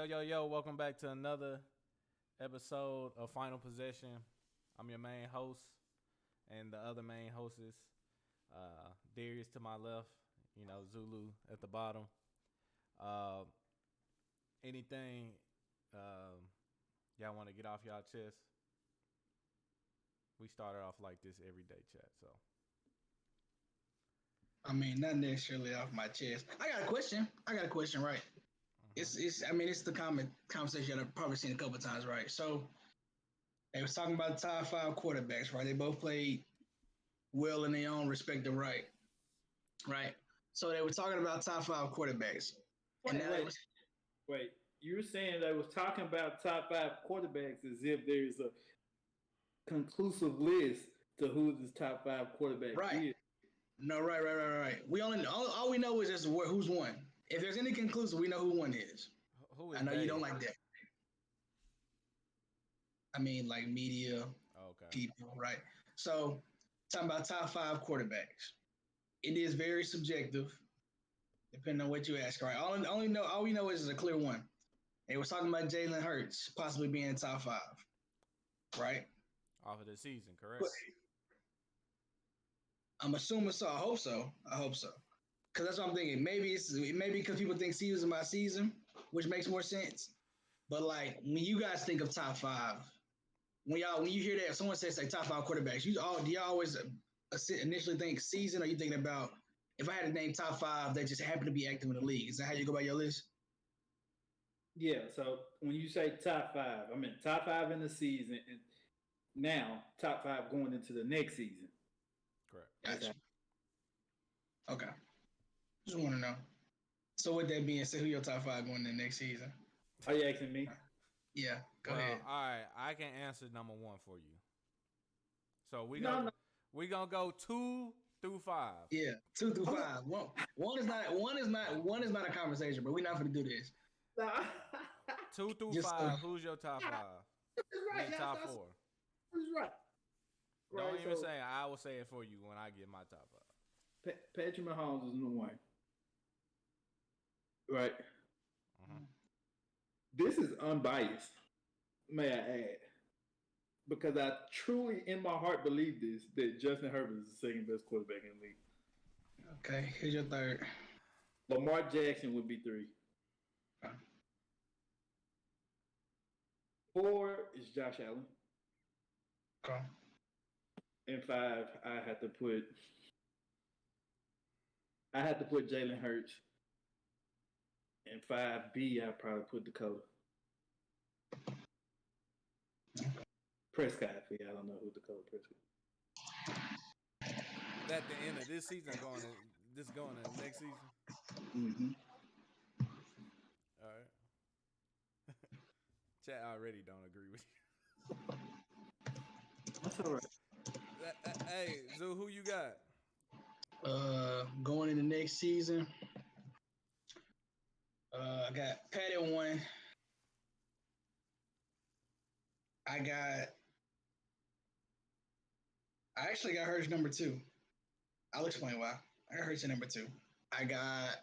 Yo, welcome back to another episode of Final Possession. I'm your main host, and the other main hostess, Darius to my left, Zulu at the bottom. Anything y'all want to get off y'all chest? We started off like this every day, chat, so. I mean, not necessarily off my chest. I got a question, right? It's the common conversation I've probably seen a couple of times, right? So they was talking about the top 5 quarterbacks, right? They both played well in their own respective right? So they were talking about top 5 quarterbacks. Wait. You were saying they was talking about top 5 quarterbacks as if there's a conclusive list to who this top 5 quarterback is. No, right. We only all we know is just who's won. If there's any conclusive, we know who one is. Who is I know they? you don't like that. I mean, like media people, right? So, talking about top 5 quarterbacks. It is very subjective, depending on what you ask, right? All we know is a clear one. They was talking about Jalen Hurts possibly being in top 5, right? Off of the season, correct? I'm assuming so. I hope so. Because that's what I'm thinking. Maybe because people think season by season, which makes more sense. But like when you guys think of top 5, when you hear that if someone says like top 5 quarterbacks, do y'all always initially think season, or you thinking about if I had to name top 5 that just happen to be active in the league? Is that how you go by your list? Yeah. So when you say top 5, I mean top 5 in the season, and now top 5 going into the next season. Correct. Gotcha. Okay. Just want to know. So with that being said, who your top 5 going into the next season? Are you asking me? Yeah. Go ahead. All right. I can answer number 1 for you. So we gonna go 2 through 5. Yeah, 2 through 5. One is not a conversation, but we're not going to do this. 2 through 5. Who's your top 5? Right. Top 4. That's right. Don't even say it. I will say it for you when I get my top 5. Patrick Mahomes is number 1. Right. Mm-hmm. This is unbiased, may I add, because I truly, in my heart, believe this, that Justin Herbert is the second best quarterback in the league. Okay, here's your third. Lamar Jackson would be 3. Okay. 4 is Josh Allen. Okay. And 5, I had to put Jalen Hurts. And 5B, I'd probably put Dakota. Prescott, I don't know who Dakota Prescott. At the end of this season, going to next season. Mm-hmm. All right. Chat already don't agree with you. That's all right. Hey, Zoo, who you got? Going into next season, I got Pat at 1. I actually got Hurts number 2. I'll explain why. I got Hurts at number 2. I got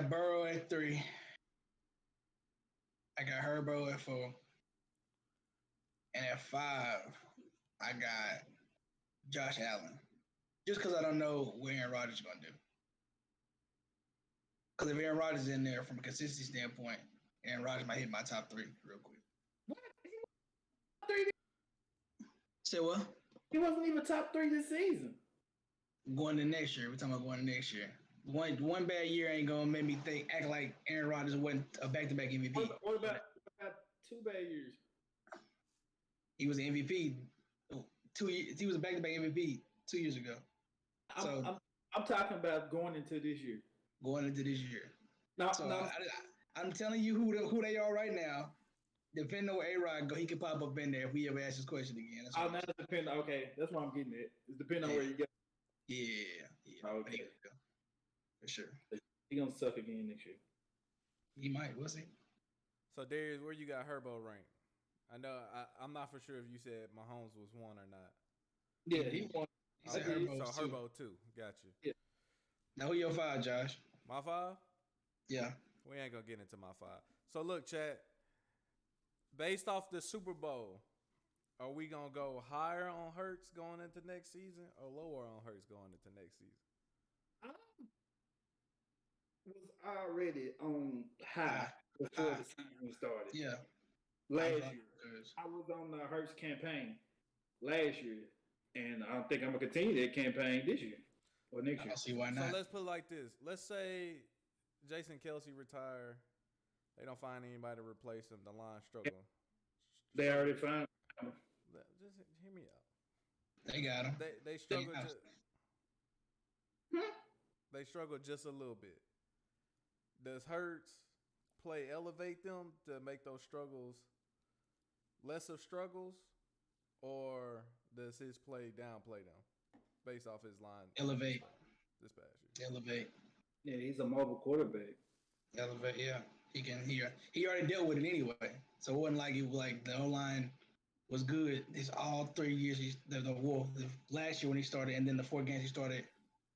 Burrow at 3. I got Herbo at 4. And at 5, I got Josh Allen. Just because I don't know what Aaron Rodgers is going to do. Because if Aaron Rodgers is in there from a consistency standpoint, Aaron Rodgers might hit my top 3 real quick. What? Say what? He wasn't even top 3 this season. Going to next year. We're talking about going to next year. One bad year ain't going to make me act like Aaron Rodgers wasn't a back-to-back MVP. What about 2 bad years? He was an MVP 2 years. He was a back-to-back MVP 2 years ago. I'm talking about going into this year. Going into this year. No. I'm telling you who they are right now. Depending on where A-Rod go, he could pop up in there if we ever ask this question again. Okay, that's what I'm getting at. It's depending on where you go. Yeah. Okay. For sure. He gonna suck again next year. He might. We'll see. So, Darius, where you got Herbo ranked? I know I'm not for sure if you said Mahomes was 1 or not. Yeah, he won. He said Herbo so Herbo 2. Got you. Yeah. Now who your 5, Josh? My 5? Yeah. We ain't gonna get into my 5. So look, chat. Based off the Super Bowl, are we gonna go higher on Hurts going into next season or lower on Hurts going into next season? I was already on high before the season started. Yeah. Last year, I was on the Hurts campaign last year, and I don't think I'm gonna continue that campaign this year or next year. I see why not. So let's put it like this. Let's say Jason Kelce retire. They don't find anybody to replace him. The line struggle. They already found him. Just hear me out. They got him. They struggle. They struggle just a little bit. Does Hurts play elevate them to make those struggles less of struggles, or does his play downplay them based off his line? Elevate. This past year. Elevate. Yeah, he's a mobile quarterback. Elevate. Yeah, he already dealt with it anyway. So it wasn't like it was like the O-line was good. It's all 3 years. The last year when he started, and then the 4 games he started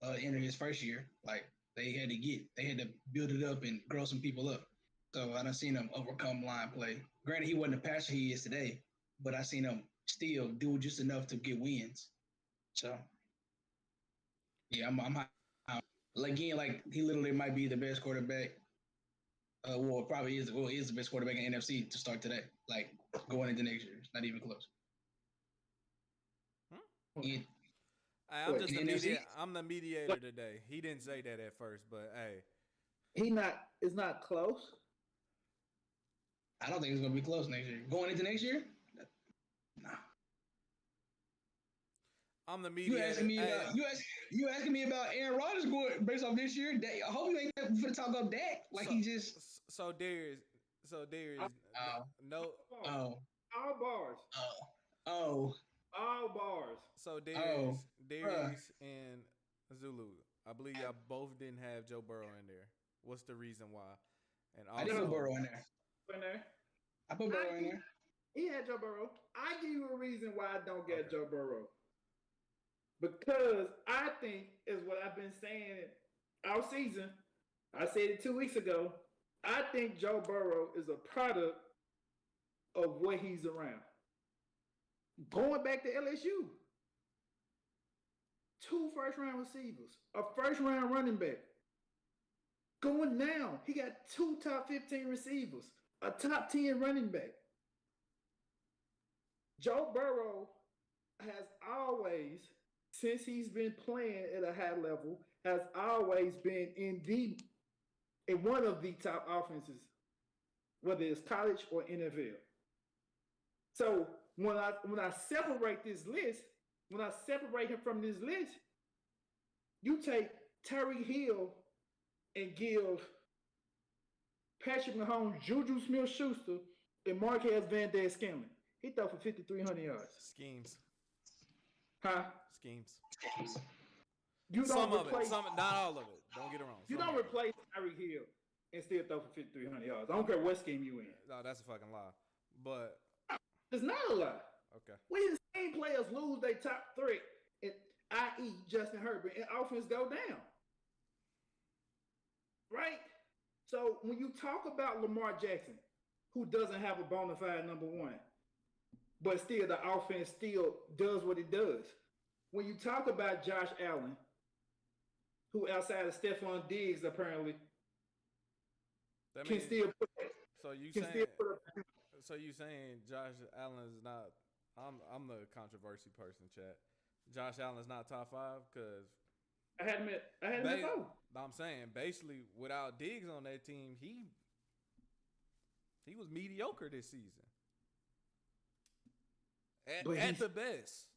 entering his first year. Like they had to build it up and grow some people up. So I done seen him overcome line play. Granted, he wasn't the passer he is today, but I seen him still do just enough to get wins. So yeah, I'm high. Again, like he literally might be the best quarterback. Probably is. Well, he is the best quarterback in NFC to start today. Like going into next year, it's not even close. I'm just the mediator. I'm the mediator today. He didn't say that at first, but hey, It's not close. I don't think it's gonna be close next year. Going into next year, nah. I'm the mediator. You asking me about Aaron Rodgers going based off this year? I hope you ain't finna talk about Dak. Like he just. So Darius. No. Oh. All bars. Oh. All bars. So Darius and Zulu. I believe y'all both didn't have Joe Burrow in there. What's the reason why? And also, I didn't put Burrow in there. I put Burrow in there. He had Joe Burrow. I give you a reason why I don't get Joe Burrow. Because I think is what I've been saying all season. I said it 2 weeks ago. I think Joe Burrow is a product of what he's around. Going back to LSU, 2 first-round receivers, a first-round running back. Going now, he got 2 top 15 receivers, a top 10 running back. Joe Burrow has always, since he's been playing at a high level, has always been in one of the top offenses, whether it's college or NFL. So when I separate this list, when I separate him from this list, you take Tyreek Hill and give Patrick Mahomes, Juju Smith-Schuster, and Marquez Valdez-Scantling. He threw for 5,300 yards. Schemes. Huh? Schemes. You don't some replace, of it. Not all of it. Don't get it wrong. You don't replace Tyreek Hill and still throw for 5,300 yards. I don't care what scheme you in. No, that's a fucking lie. But it's not a lie. Okay. We the same players lose their top threat, i.e. Justin Herbert, and offense go down. Right? So when you talk about Lamar Jackson, who doesn't have a bona fide number 1, but still the offense still does what it does. When you talk about Josh Allen, who outside of Stephon Diggs apparently can still put it. So you saying Josh Allen is not? I'm the controversy person, chat. Josh Allen is not top 5 because I had him at 4. I'm saying basically without Diggs on that team, he was mediocre this season. At the best.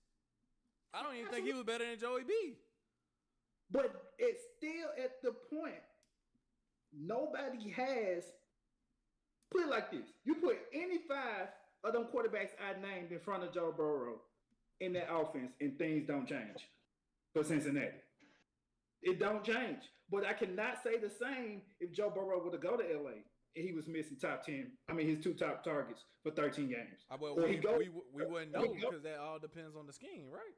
I don't even think he was better than Joey B. But it's still at the point nobody has. Put it like this: you put any 5 of them quarterbacks I named in front of Joe Burrow in that offense, and things don't change for Cincinnati. It don't change. But I cannot say the same if Joe Burrow would have go to LA and he was missing his 2 top targets for 13 games. We wouldn't know because that all depends on the scheme, right?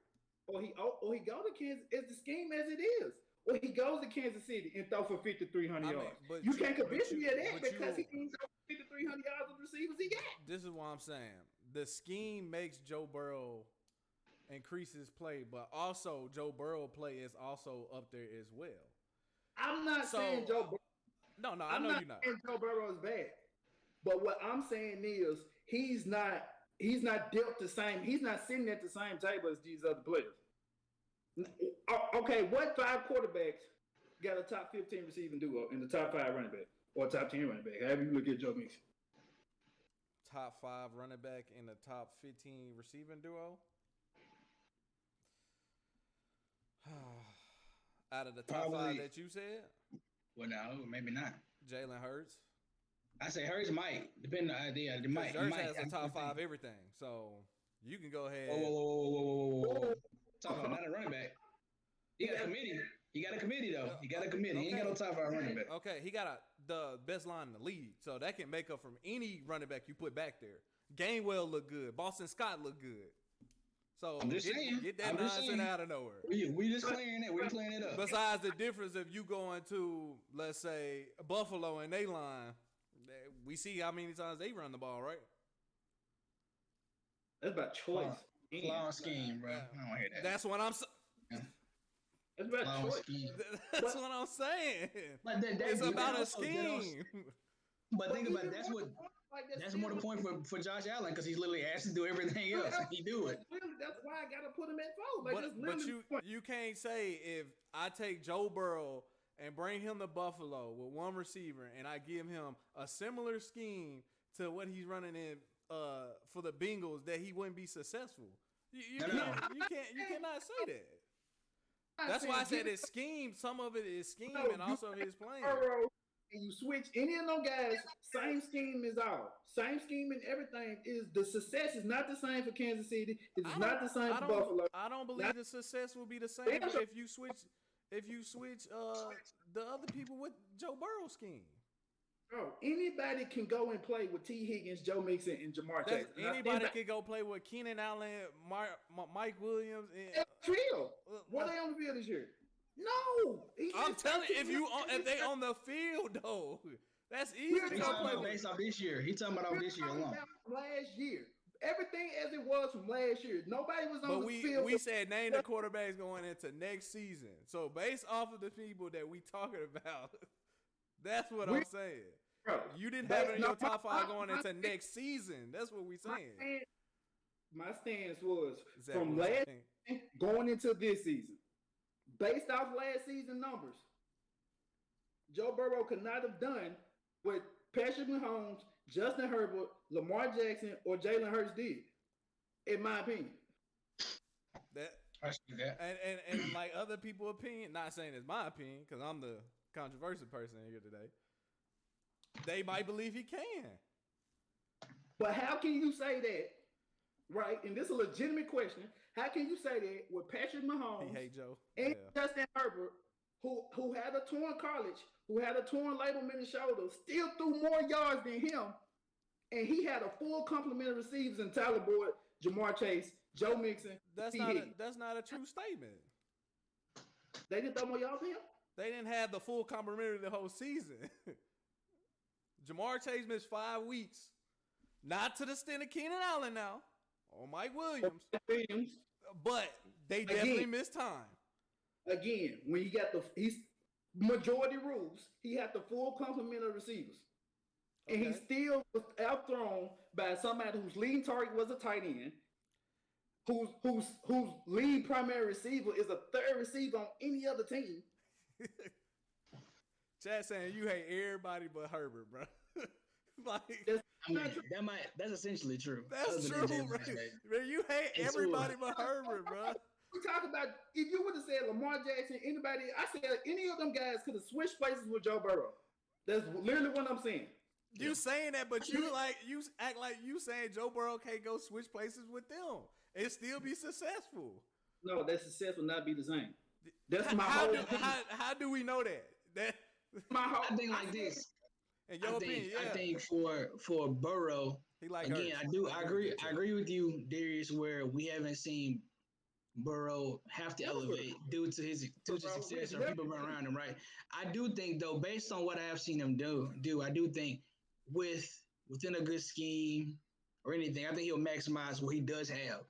Or he go to Kansas. It's the scheme as it is. or he goes to Kansas City and throw for 5,300 yards. But you can't convince me of that but because he ain't throw 5,300 yards of receivers he got. This is what I'm saying. The scheme makes Joe Burrow increase his play, but also Joe Burrow play is also up there as well. I'm not saying Joe Burrow. No, I know you're not. Saying Joe Burrow is bad. But what I'm saying is he's not dealt the same. He's not sitting at the same table as these other players. Okay, what 5 quarterbacks got a top 15 receiving duo in the top 5 running back or top 10 running back? However you look at Joe Mixon. Top 5 running back in the top 15 receiving duo? Out of the top Probably, 5 that you said? Well, no, maybe not. Jalen Hurts. I say Hurts might, depending on the idea. Hurts has a top 5 everything, so you can go ahead. Whoa. Talk about not a running back. He got a committee. He got a committee though. He got a committee. Okay. He ain't got no top 5 running back. Okay, he got the best line in the league, so that can make up from any running back you put back there. Gainwell look good. Boston Scott look good. So I'm just saying. Get that nonsense out of nowhere. We just clearing it. We're clearing it up. Besides the difference of you going to, let's say, Buffalo and they line, we see how many times they run the ball, right? That's about choice. Flaw scheme, bro. I don't hear that. That's what I'm saying. That's about choice. That's what I'm saying. But it's about a scheme. But think about it, that's more the point for Josh Allen because he's literally asked to do everything else and he do it. That's why I gotta put him at 4. But you can't say if I take Joe Burrow and bring him to Buffalo with one receiver and I give him a similar scheme to what he's running in for the Bengals that he wouldn't be successful. You cannot say that. That's why I said it's scheme. Some of it is scheme and also his playing. And you switch any of them guys, same scheme is all. Same scheme and everything is the success is not the same for Kansas City. It is not the same for Buffalo. I don't believe the success will be the same if you switch the other people with Joe Burrow's scheme. Bro, anybody can go and play with T. Higgins, Joe Mixon, and Jamar Chase. Anybody can go play with Keenan Allen, Mike Williams, and field. Were they on the field this year? No. I'm telling you, if they on the field though, that's easy to go play based off this year. He talking about this year alone. Last year, everything as it was from last year. Nobody was on the field. We said name the quarterbacks going into next season. So based off of the people that we talking about, that's what I'm saying. Bro, you didn't have it in your top 5 going into next season. That's what we saying. My stance was from last season going into this season. Based off last season numbers, Joe Burrow could not have done what Patrick Mahomes, Justin Herbert, Lamar Jackson, or Jalen Hurts did, in my opinion. I see that. And like other people's opinion, not saying it's my opinion because I'm the controversial person here today. They might believe he can. But how can you say that, right? And this is a legitimate question. How can you say that with Patrick Mahomes and Justin Herbert, who had a torn college, who had a torn labrum in his shoulder, still threw more yards than him, and he had a full complement of receivers in Tyler Boyd, Jamar Chase, Joe Mixon. That's not a true statement. They didn't throw more yards than him? They didn't have the full complement of the whole season. Jamar Chase missed 5 weeks. Not to the extent of Keenan Allen now. Or Mike Williams. But they definitely missed time. Again, when you got he's majority rules, he had the full complement of receivers. Okay. And he still was outthrown by somebody whose leading target was a tight end, whose lead primary receiver is a third receiver on any other team. Chad saying you hate everybody but Herbert, bro. That's essentially true. That's true, bro. You hate everybody but Herbert, bro. We talk about if you would have said Lamar Jackson, anybody, I said any of them guys could have switched places with Joe Burrow. That's literally what I'm saying. You saying that, but you act like you saying Joe Burrow can't go switch places with them and still be successful. No, that success will not be the same. That's my whole opinion. How do we know that? I think like this. In your opinion, I think for Burrow, again, I agree with you, Darius, where we haven't seen Burrow have to Never. elevate due to his success or people around him, right? I do think though, based on what I have seen him do, I do think within a good scheme or anything, I think he'll maximize what he does have.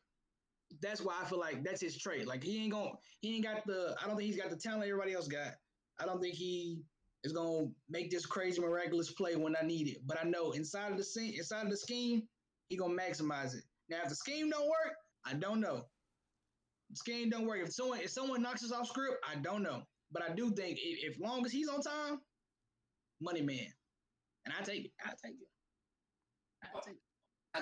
That's why I feel like that's his trait. Like he ain't got the. I don't think he's got the talent everybody else got. I don't think he is gonna make this crazy miraculous play when I need it. But I know inside of the scheme, he gonna maximize it. Now if the scheme don't work, I don't know. The scheme don't work. If someone knocks us off script, I don't know. But I do think if long as he's on time, money man, and I take it. I take it. I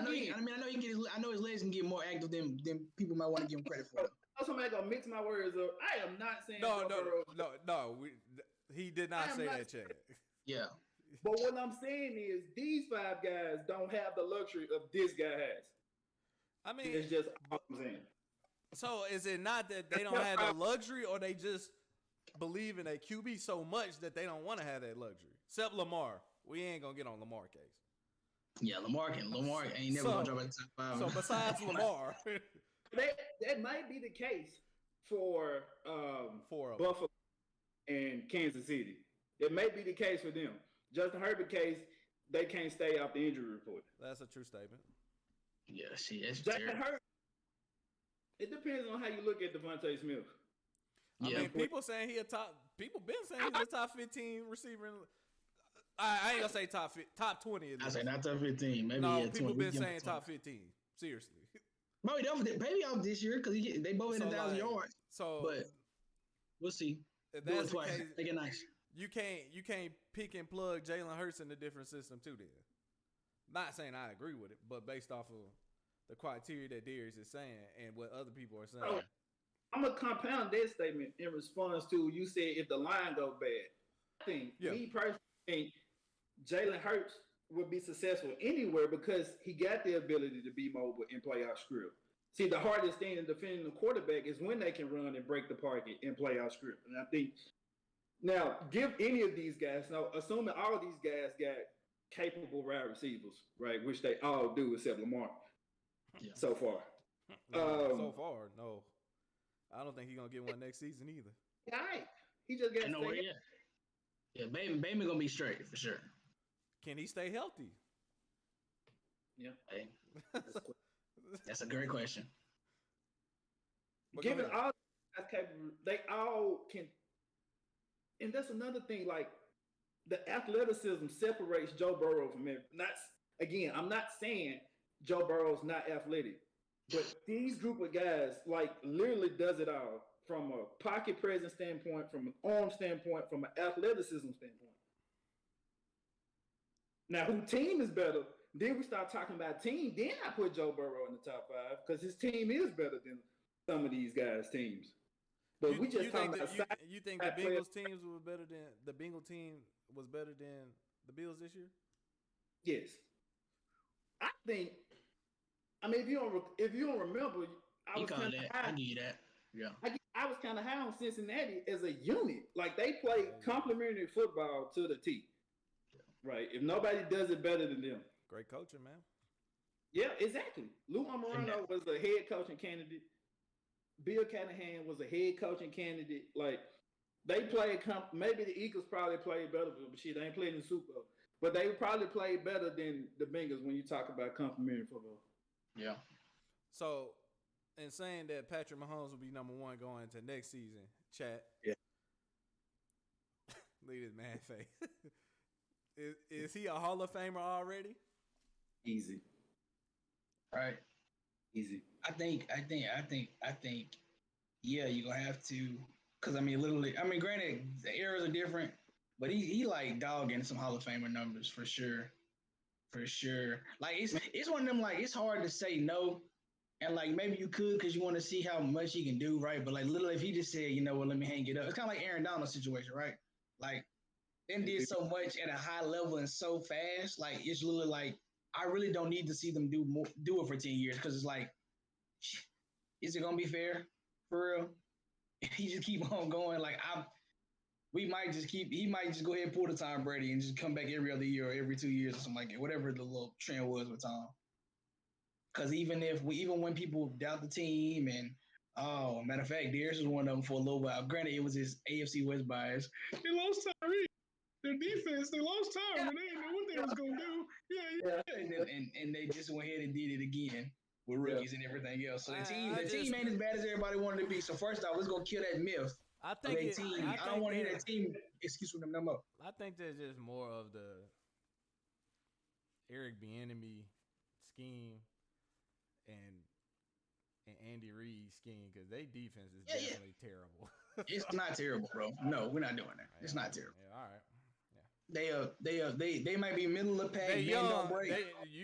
know his legs can get more active than people might want to give him credit for. Somebody gonna mix my words up. I am not saying no. He did not say that, Chad. Yeah. But what I'm saying is these 5 guys don't have the luxury of this guy has. I mean, it's just all I'm saying. So is it not that they don't have the luxury, or they just believe in a QB so much that they don't want to have that luxury? Except Lamar. We ain't gonna get on Lamar case. Yeah, Lamar ain't never gonna drop at the top 5. So besides Lamar, that might be the case for Buffalo and Kansas City. It may be the case for them. Justin Herbert case, they can't stay off the injury report. That's a true statement. Yeah, it's Justin Herbert. It depends on how you look at Devontae Smith. I mean, people been saying he's a top 15 receiver. I ain't gonna say top 20. I say not top 15. Maybe people been saying top 15. Seriously. Maybe off this year because they both hit 1,000 yards. But we'll see. Do it twice. Make it nice. You can't pick and plug Jalen Hurts in a different system too. Then, not saying I agree with it, but based off of the criteria that Darius is saying and what other people are saying. I'm gonna compound that statement in response to you said if the line go bad. I think me personally think Jalen Hurts would be successful anywhere because he got the ability to be mobile and play out script. See, the hardest thing in defending the quarterback is when they can run and break the pocket and play out script. And I think now give any of these guys, now assuming all of these guys got capable wide receivers, right, which they all do except Lamar. Yeah. So far. No. I don't think he's gonna get one next season either. All right. He just got nowhere yet. Yeah, Bateman gonna be straight for sure. Can he stay healthy? Yeah. Hey, that's a great question. But given all guys capable, they all can. And that's another thing. Like the athleticism separates Joe Burrow from everyone. I'm not saying Joe Burrow's not athletic, but these group of guys like literally does it all from a pocket presence standpoint, from an arm standpoint, from an athleticism standpoint. Now, who team is better? Then we start talking about team. Then I put Joe Burrow in the top 5 because his team is better than some of these guys' teams. But we just talking about. You think the Bengals teams were better than the Bengal team was better than the Bills this year? Yes, I think. I mean, if you don't remember, I was kind of high. I give you that. Yeah, I was kind of high on Cincinnati as a unit. Like they play complementary football to the T. Right. If nobody does it better than them. Great coaching, man. Yeah, exactly. Lou Amorano was a head coaching candidate. Bill Callahan was a head coaching candidate. Like they played maybe the Eagles probably played better, but shit, they ain't played in the Super Bowl. But they probably played better than the Bengals when you talk about complementary football. Yeah. So, in saying that Patrick Mahomes will be number 1 going into next season, chat. Yeah. Look at this man face. Is he a Hall of Famer already? Easy. Right. Easy. I think. Yeah, you're gonna have to, because literally. Granted, the eras are different, but he like dogging some Hall of Famer numbers for sure. For sure. Like it's one of them. Like it's hard to say no, and like maybe you could because you want to see how much he can do, right? But like literally, if he just said, you know what, let me hang it up. It's kind of like Aaron Donald's situation, right? Like. Then did so much at a high level and so fast, like it's literally like I really don't need to see them do it for 10 years because it's like, is it gonna be fair for real? If he just keep on going, like he might just go ahead and pull the Tom Brady and just come back every other year or every 2 years or something like that, whatever the little trend was with Tom. Because even when people doubt the team and Oh, matter of fact, Darius was one of them for a little while. Granted, it was his AFC West bias. They lost Tyree. Their defense, they lost Tyree. They didn't know what they was gonna do. Yeah. And they just went ahead and did it again with rookies and everything else. So the team ain't as bad as everybody wanted to be. So first off, let's go kill that myth. I think I don't want to hear that team excuse from them no more. I think there's just more of the Eric Bienemy scheme and Andy Reid scheme because their defense is definitely terrible. It's not terrible, bro. No, we're not doing that. It's not terrible. Yeah, all right. They might be middle of the pack. They young.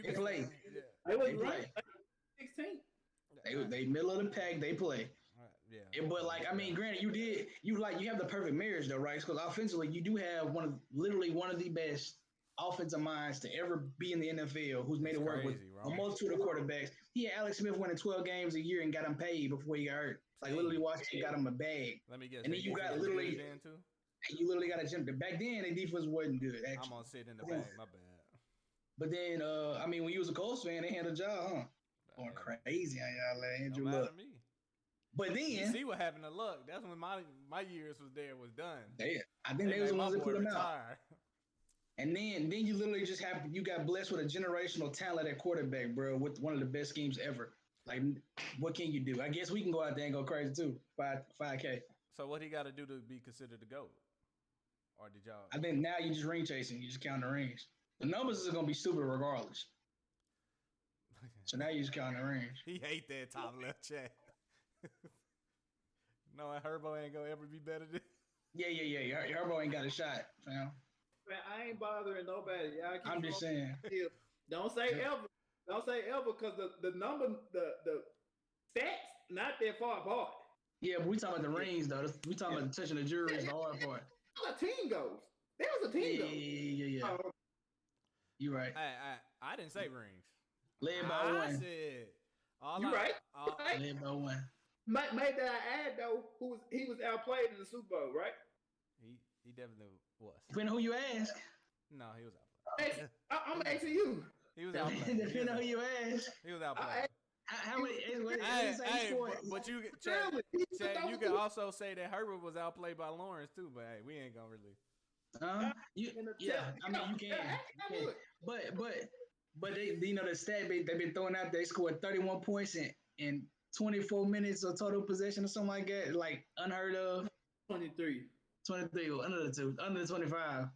They play. They play. 16. They middle of the pack. They play. Yeah. But like, I mean, granted, you have the perfect marriage though, right? Because offensively, you do have literally one of the best offensive minds to ever be in the NFL, who's made it work with a multitude of quarterbacks. He had Alex Smith winning 12 games a year and got him paid before he got hurt. Like literally, Washington got him a bag. Let me guess. And then you got literally got to jump. Back then, their defense wasn't good. Actually, I'm gonna sit in the bag. My bad. But then, I mean, when you was a Colts fan, they had a job, huh? Going crazy on y'all, Andrew Luck. But then you see what happened to Luck. That's when my years was done. I think they was the ones that put him out. Retire. And then you literally just you got blessed with a generational talent at quarterback, bro, with one of the best schemes ever. Like, what can you do? I guess we can go out there and go crazy too. 5K. So what he got to do to be considered the GOAT? Or did y'all? I think now you just ring chasing. You just count the rings. The numbers are gonna be stupid regardless. So now you just count the rings. He hate that top left chat. No, Herbo ain't gonna ever be better than. Yeah. Herbo ain't got a shot, fam. Man, I ain't bothering nobody. I'm just saying. Don't say ever. Don't say ever because the number, the stats, not that far apart. Yeah, but we talking about the rings though. We talking about touching the jury is the hard part. A team goes. There was a team goes. Yeah. You right. I didn't say rings. Led by one. I said. You right. Led by one. Might that I add though? He was outplayed in the Super Bowl, right? He definitely was. Depending on who you ask. No, he was outplayed. I'm asking you. He was outplayed. Depending on who you ask. He was outplayed. How many? But Chad, you can also say that Herbert was outplayed by Lawrence too. But hey, we ain't gonna really. Yeah. I mean, you can. But they, the stat they've been throwing out. They scored 31 points in 24 minutes of total possession or something like that. Like unheard of. 23, under the 25.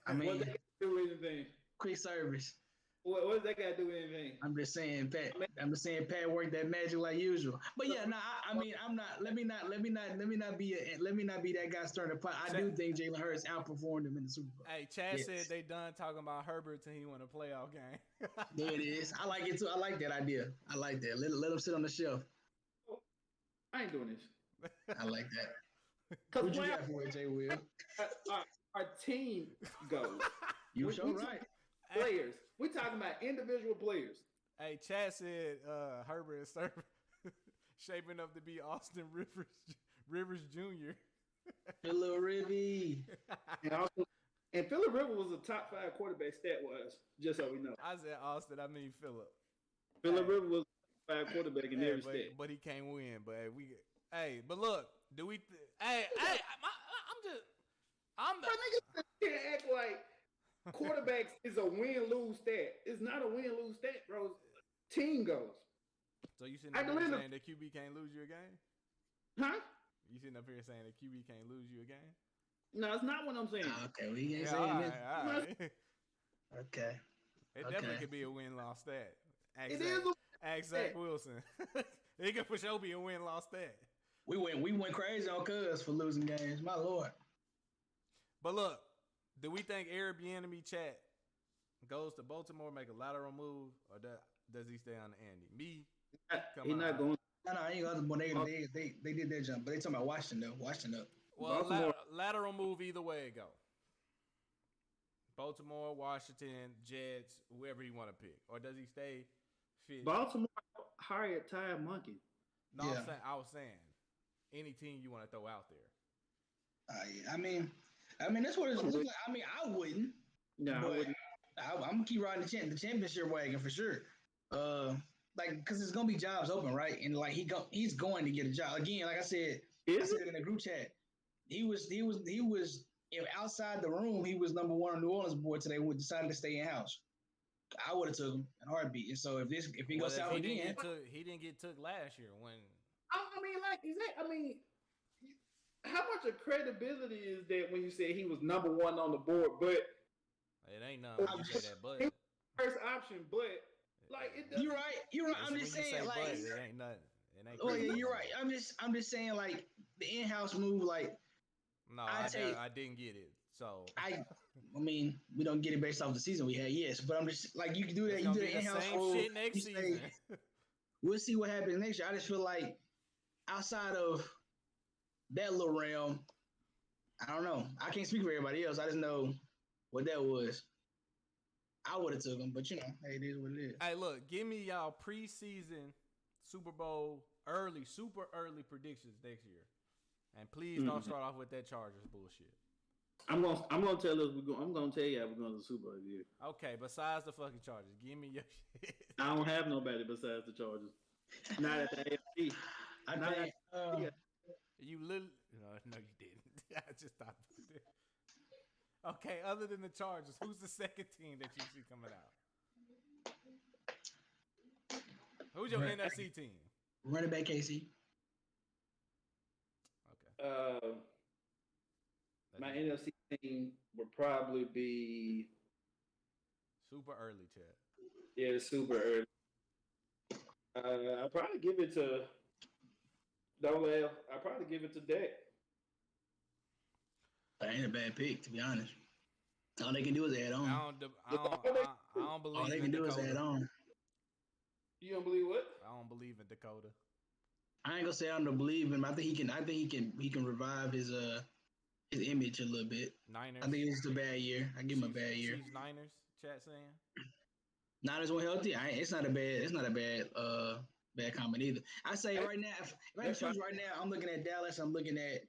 I mean, what they do anything? Quick service. What does that got to do with anything? I'm just saying, Pat worked that magic like usual. But yeah, I mean, I'm not. Let me not be that guy stirring the pot. I do think Jalen Hurts outperformed him in the Super Bowl. Hey, Chad said they done talking about Herbert till he won a playoff game. There it is. I like it too. I like that idea. I like that. Let him sit on the shelf. I ain't doing this. I like that. What you got for it, Jay Will? Our team goes. You sure right. Players. We talking about individual players. Hey, Chad said Herbert is shaping up to be Austin Rivers Jr. Phillip Rivers. And Phillip Rivers was a top 5 quarterback stat-wise, just so we know. I said Austin, I mean Phillip. Phillip Rivers was a top 5 quarterback in every stat. But he can't win. But but look, do we? I'm the niggas can't act like quarterbacks is a win-lose stat. It's not a win-lose stat, bro. Team goes. So you sitting up here saying that QB can't lose you a game? Huh? You sitting up here saying that QB can't lose you a game? No, it's not what I'm saying. Okay, we ain't saying this. All right. Okay. It definitely could be a win-loss stat. Ask Zach Wilson. It could for sure be a win-loss stat. We went crazy on Cuz for losing games. My Lord. But look, do we think Eric Bienemy chat goes to Baltimore, make a lateral move, or does he stay on the Andy? He's not going. No, he ain't going. They did their jump, but they talking about Washington though. Washington up. Well, lateral move either way it go. Baltimore, Washington, Jets, whoever he want to pick, or does he stay fit? Baltimore hired Ty Monkey. No, yeah. I was saying any team you want to throw out there. Yeah. I mean that's what it's. I mean, I wouldn't. No, I wouldn't. I'm gonna keep riding the championship wagon for sure. But like because there's gonna be jobs open, right? And like he's going to get a job again. Like I said in the group chat, he was if outside the room he was number one on New Orleans board today. Would decided to stay in house. I would have took him in a heartbeat. And so if he goes south again, he didn't get took last year when. I mean, like, how much of credibility is that when you say he was number one on the board? But it ain't nothing when you say that. But first option, but like you're right. I'm just saying, like, it ain't nothing. It ain't. Oh yeah, you're right. I'm just saying, like, the in-house move, like. No, I didn't get it. So I mean, we don't get it based off the season we had, yes, but I'm just like you can do that. You do the in-house move. Shit next season. We'll see what happens next year. I just feel like outside of that little realm, I don't know. I can't speak for everybody else. I just know what that was. I would have took him, but hey, it is what it is. Hey, look, give me y'all preseason Super Bowl super early predictions next year, and please don't start off with that Chargers bullshit. I'm gonna tell us I'm gonna tell you we're going to the Super Bowl this year. Okay, besides the fucking Chargers, give me your shit. I don't have nobody besides the Chargers. Not at the AFC. You little no, you didn't. I just thought about it. Okay, other than the Chargers, who's the second team that you see coming out? Who's your NFC team? Running back KC. Okay. My NFC team would probably be super early, Chad. Yeah, super early. I'll probably give it to I'll probably give it to Dak. That ain't a bad pick, to be honest. All they can do is add on. I don't believe. All they can do is add on. You don't believe what? I don't believe in Dakota. I ain't gonna say I don't believe him. I think he can revive his image a little bit. Niners. I think it was a bad year. I give him a bad year. Chiefs, Niners, chat saying. Niners were healthy. It's not a bad comment either. I say right now, if I have to choose right now, I'm looking at Dallas. I'm looking at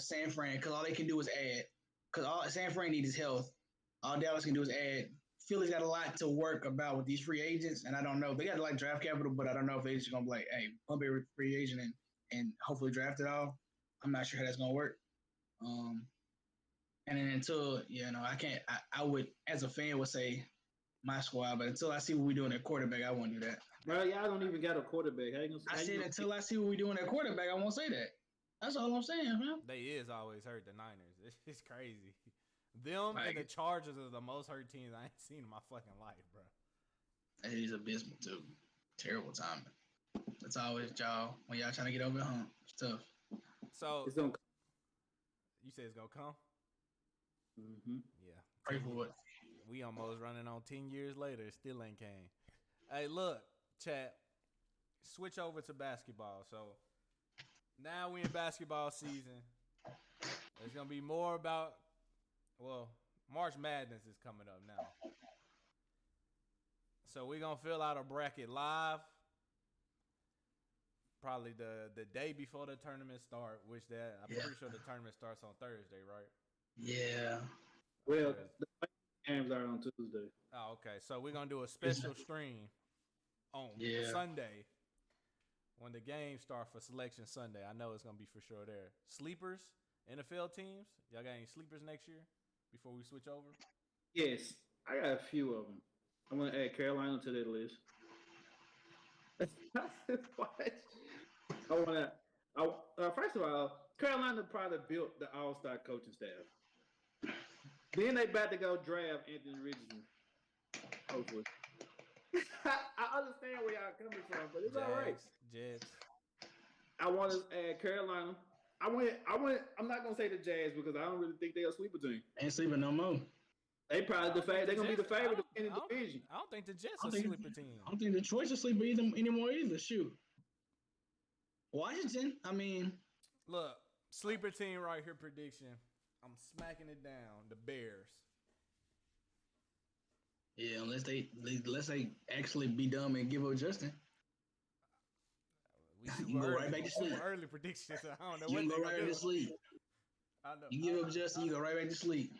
San Fran because all they can do is add. Because all San Fran needs is health. All Dallas can do is add. Philly's got a lot to work about with these free agents, and I don't know. They got like draft capital, but I don't know if they're just gonna be like, hey, pump every free agent and hopefully draft it all. I'm not sure how that's gonna work. And then until I would as a fan would say my squad, but until I see what we doing at quarterback, I won't do that. Bro, y'all don't even got a quarterback. I said until I see what we doing at quarterback, I won't say that. That's all I'm saying, man. They is always hurt, the Niners. It's crazy. Them and the Chargers are the most hurt teams I ain't seen in my fucking life, bro. It is abysmal too. Terrible timing. It's always y'all when y'all trying to get over the hump. It's tough. So it's gonna. You say it's gonna come? Mm-hmm. Yeah. Pray for it. We almost running on 10 years later. It still ain't came. Hey, look, chat. Switch over to basketball. So now we in basketball season. There's gonna be more about. Well, March Madness is coming up now. So we're going to fill out a bracket live. Probably the day before the tournament start, I'm pretty sure the tournament starts on Thursday, right? Yeah. Well, the games are on Tuesday. Oh, okay. So we're going to do a special stream on Sunday when the games start for Selection Sunday. I know it's going to be for sure there. Sleepers, NFL teams. Y'all got any sleepers next year? Before we switch over? Yes, I got a few of them. I'm going to add Carolina to that list. First of all, Carolina probably built the all-star coaching staff. Then they about to go draft Anthony Richardson. Hopefully. I understand where y'all coming from, but it's all right. Jets. I want to add Carolina. I'm not gonna say the Jazz because I don't really think they're a sleeper team. Ain't sleeping no more. They probably they're gonna be the favorite in the division. I don't think the Jets are a sleeper team. I don't think Detroit's a sleeper anymore either. Shoot. Washington, I mean, look, sleeper team right here prediction. I'm smacking it down. The Bears. Yeah, unless they actually be dumb and give up Justin. You can go right back to sleep. Early predictions. I don't know. You can go right back to sleep. I know. You give up Justin, you go right back to sleep.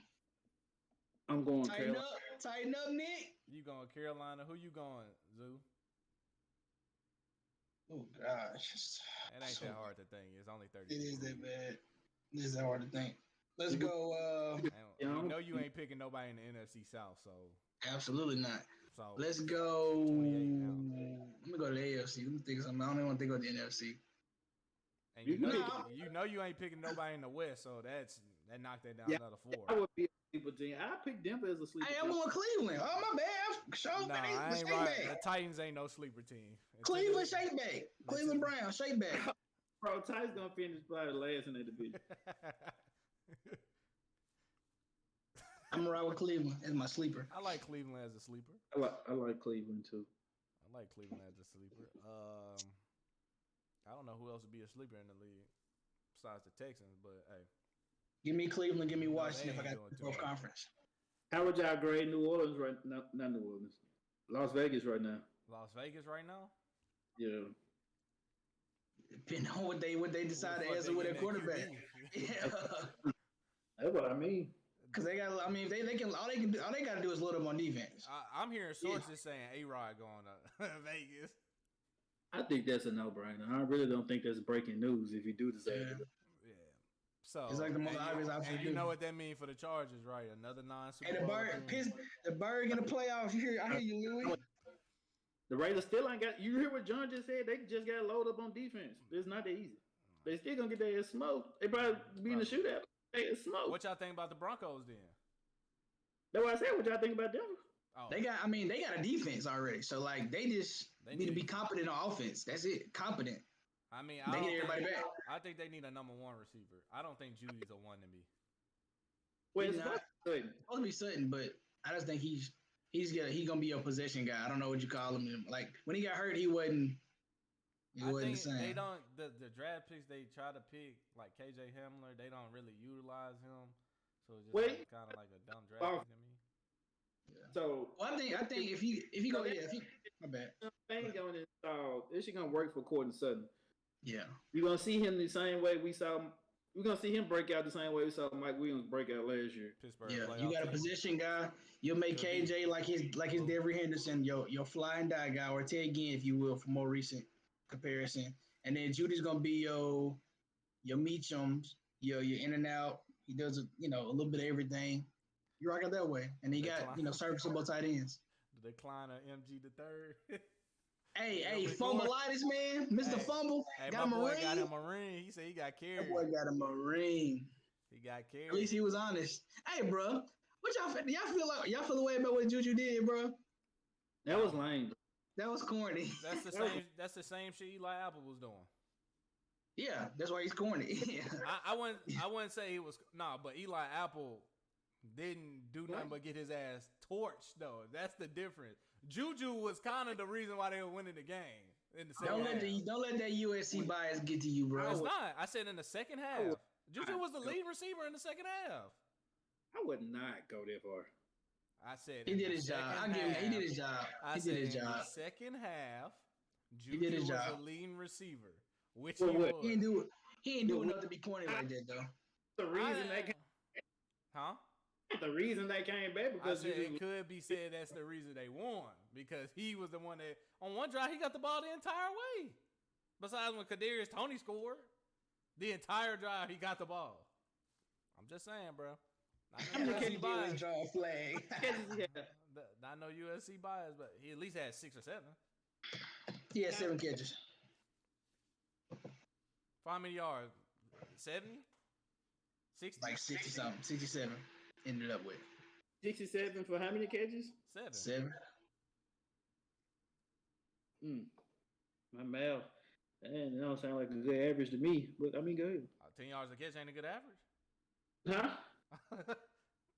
I'm going Tighten up, Nick. You going Carolina? Who you going, Zoo? Oh gosh, It ain't that hard to think. It's only 30. It is that bad. It is that hard to think. Let's go. We know you ain't picking nobody in the NFC South, so Absolutely not. so Let's go. 28 now. Let me go to the AFC. Let me think of something. I don't even want to think of the NFC. And you know you ain't picking nobody in the West, so that knocked that down another 4. I would be a sleeper team. I picked Denver as a sleeper Hey, team. I'm on Cleveland. Oh my bad. I ain't right. The Titans ain't no sleeper team. Cleveland shake back. Cleveland Brown shake back. Bro, Titans gonna finish probably last in their division. I'm gonna ride with Cleveland as my sleeper. I like Cleveland as a sleeper. I like Cleveland too. I like Cleveland as a sleeper. I don't know who else would be a sleeper in the league besides the Texans, but hey. Give me Cleveland, give me Washington if I got both conference. How would y'all grade New Orleans right now? Not New Orleans. Las Vegas right now. Las Vegas right now? Yeah. Depending on what they decide to answer with their quarterback. Yeah. That's what I mean. Because they got, I mean, they can all they got to do is load up on defense. I'm hearing sources saying A-Rod going to Vegas. I think that's a no-brainer. I really don't think that's breaking news if you do decide. Yeah. So it's like the most obvious option. And you know what that means for the Chargers, right? Another non-Super Bowl. And the Bird in the playoffs. I hear you, Louis. The Raiders still ain't got. You hear what John just said? They just got to load up on defense. It's not that easy. They still gonna get their ass smoked. They probably be in the shootout. They smoked. What y'all think about the Broncos then? That's what I said. What y'all think about Denver? Oh. They got a defense already. So like they need to be competent on offense. That's it. Competent. I mean, they get everybody back. I think they need a number 1 receiver. I don't think Judy's a 1 to me. Well, it's supposed to be Sutton, but I just think he's gonna be a possession guy. I don't know what you call him. Like when he got hurt, he wasn't. I think they don't. The draft picks they try to pick, like KJ Hamler, they don't really utilize him. So it's just kind of like a dumb draft pick to me. Yeah. So I think if he go my bad. Thing going installed. This is gonna work for Courtney Sutton. Yeah, you're gonna see him the same way we saw. We're gonna see him break out the same way we saw Mike Williams break out last year. Pittsburgh. Yeah, you got a position guy. You'll make KJ like his Devery Henderson, your fly and die guy, or Ted Ginn, if you will, for more recent comparison. And then Judy's gonna be your Meachums, your in and out. He does a little bit of everything. You rock it that way, and he got serviceable tight ends. The decline of MG the third. Hey, Fumbleitis, man. Mr. Fumble. Hey, got him a ring. Got him a ring. He said he got carried. That boy got him a ring. He got carried. At least he was honest. Hey, bro. What y'all feel the way about what Juju did, bro? That was lame. That was corny. That's the same shit Eli Apple was doing. Yeah, that's why he's corny. I wouldn't say he was but Eli Apple didn't do nothing but get his ass torched though. That's the difference. Juju was kind of the reason why they were winning the game in the second half. Don't let that USC bias get to you, bro. No, it's not. I said in the second half. Juju was the lead receiver in the second half. I would not go that far. I said he did his job. I give him. He did his job. I said did his job. The second half, Juju did his was job. the leading receiver, which he ain't do enough to be corny like that though. The reason they The reason they came back because it could be said that's the reason they won because he was the one that on one drive he got the ball the entire way. Besides when Kadarius Toney scored, the entire drive he got the ball. I'm just saying, bro. I know USC bias. Draw a flag. I know USC bias, but he at least had 6 or 7. He had 7 catches. For how many yards? 70? 60? Like 60 something. 67. Ended up with 67 for how many catches? 7. My mouth. That don't sound like a good average to me. But I mean, go ahead. 10 yards a catch ain't a good average. Huh?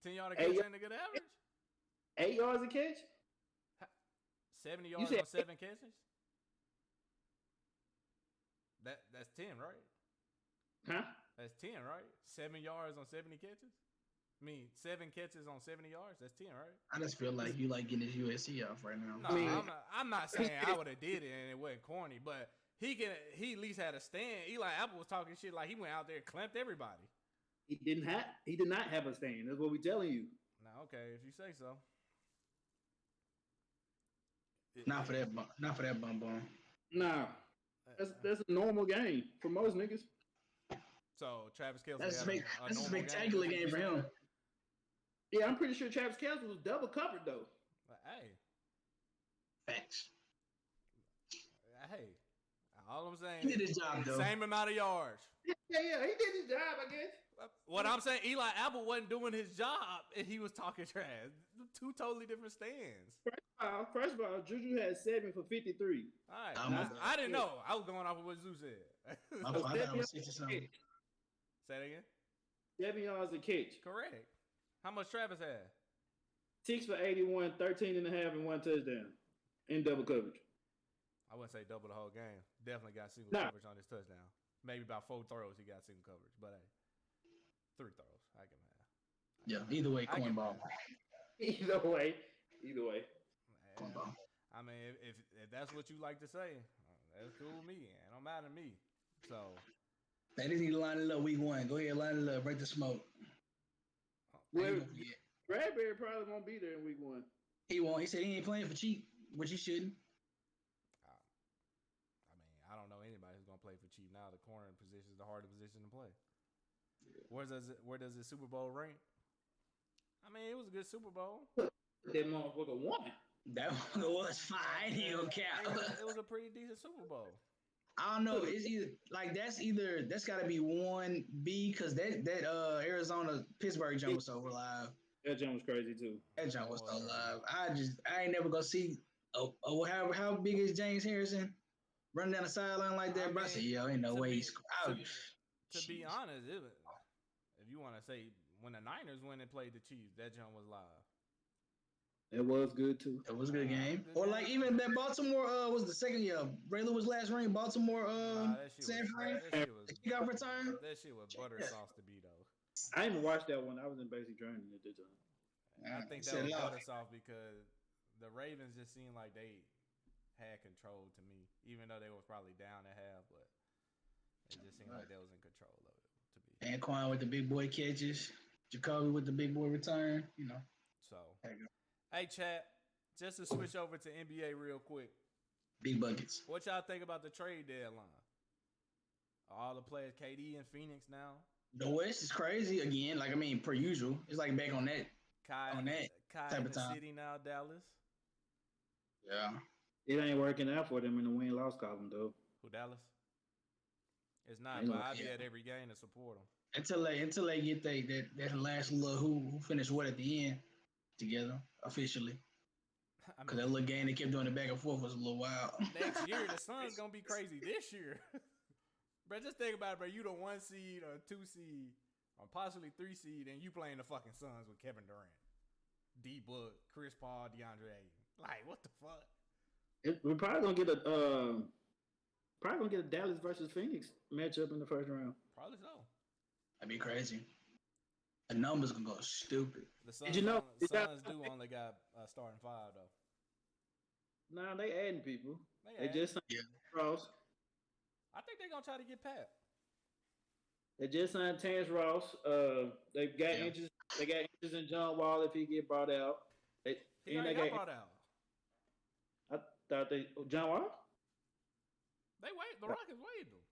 10 yards a catch ain't a good average. 8 yards a catch. 70 yards on 7 catches. That's 10, right? Huh? That's 10, right? 7 yards on 70 catches. I mean, 7 catches on 70 yards. That's 10, right? I just feel like you like getting his USC off right now. No, I'm not saying I would have did it and it wasn't corny, but he at least had a stand. Eli Apple was talking shit like he went out there and clamped everybody. He did not have a stand. That's what we telling you. No, okay, if you say so. Not for that bum bum. No. That's a normal game for most niggas. So Travis Kelce That's had a normal spectacular game for him. Yeah, I'm pretty sure Travis Kelce was double covered though. Hey, Facts. hey, all I'm saying, He did his job though. same amount of yards. Yeah, he did his job, I guess. What I'm saying, Eli Apple wasn't doing his job, and he was talking trash. Two totally different stands. First of all, Juju had 7 for 53. All right, I didn't know. I was going off of what Zoo said. I thought it was 60 something. Say that again. 7 yards a catch. Correct. How much Travis had? 6 for 81, 13 and a half, and 1 touchdown in double coverage. I wouldn't say double the whole game. Definitely got single coverage on his touchdown. Maybe about 4 throws he got single coverage, but hey, 3 throws I can have. Yeah, either way, cornball. Either way. Man, I mean, if that's what you like to say, that's cool with me. It don't matter to me. So they just need to line it up week 1. Go ahead, line it up, break the smoke. Well, Bradbury probably won't be there in week 1. He won't. He said he ain't playing for cheap, which he shouldn't. I mean, I don't know anybody who's gonna play for cheap now. The corner position is the hardest position to play. Yeah. Where does the Super Bowl rank? I mean, it was a good Super Bowl. That motherfucker won. That was fine. He don't care. It was a pretty decent Super Bowl. I don't know. It's that's got to be 1B because that Arizona Pittsburgh jump was so live. That jump was crazy too. That jump was so live. I ain't never gonna see. How big is James Harrison running down the sideline like that, bro? I said, yo, ain't no way he's. To be honest, if you want to say when the Niners went and played the Chiefs, that jump was live. It was good too. It was a good game. Or like even that Baltimore was the second year. Ray Lewis last ring. Baltimore San Fran. He got return. That shit was butter sauce to be though. I didn't watch that one. I was in basic training at the time. I think that was butter sauce because the Ravens just seemed like they had control to me, even though they was probably down at half, but it just seemed like they was in control of it to me. Anquan with the big boy catches, Jacoby with the big boy return. You know. So. Hey, chat, just to switch over to NBA real quick. Big buckets. What y'all think about the trade deadline? All the players, KD in Phoenix now. The West is crazy again. Like, I mean, per usual. It's like back on that. Kai type in of the time. city now, Dallas. Yeah. It ain't working out for them in the win-loss column, though. Who, Dallas? It's not, but I'll be at every game to support them. Until they get that last little who finished what at the end together officially. Because that little game they kept doing it back and forth was a little wild. Next year, the Suns going to be crazy this year. Bro, just think about it, bro. You the 1 seed or 2 seed or possibly 3 seed, and you playing the fucking Suns with Kevin Durant, D-Book, Chris Paul, DeAndre Ayton. Like, what the fuck? We're probably gonna get a Dallas versus Phoenix matchup in the first round. Probably so. That'd be crazy. The numbers gonna go stupid. The Suns, the Suns do only got starting 5 though. Nah, they adding people. They just signed Ross. I think they're gonna try to get Pat. They just signed Terrence Ross. They got interest. They got interest in John Wall if he get brought out. He already got brought out. I thought John Wall. The Rockets waived him.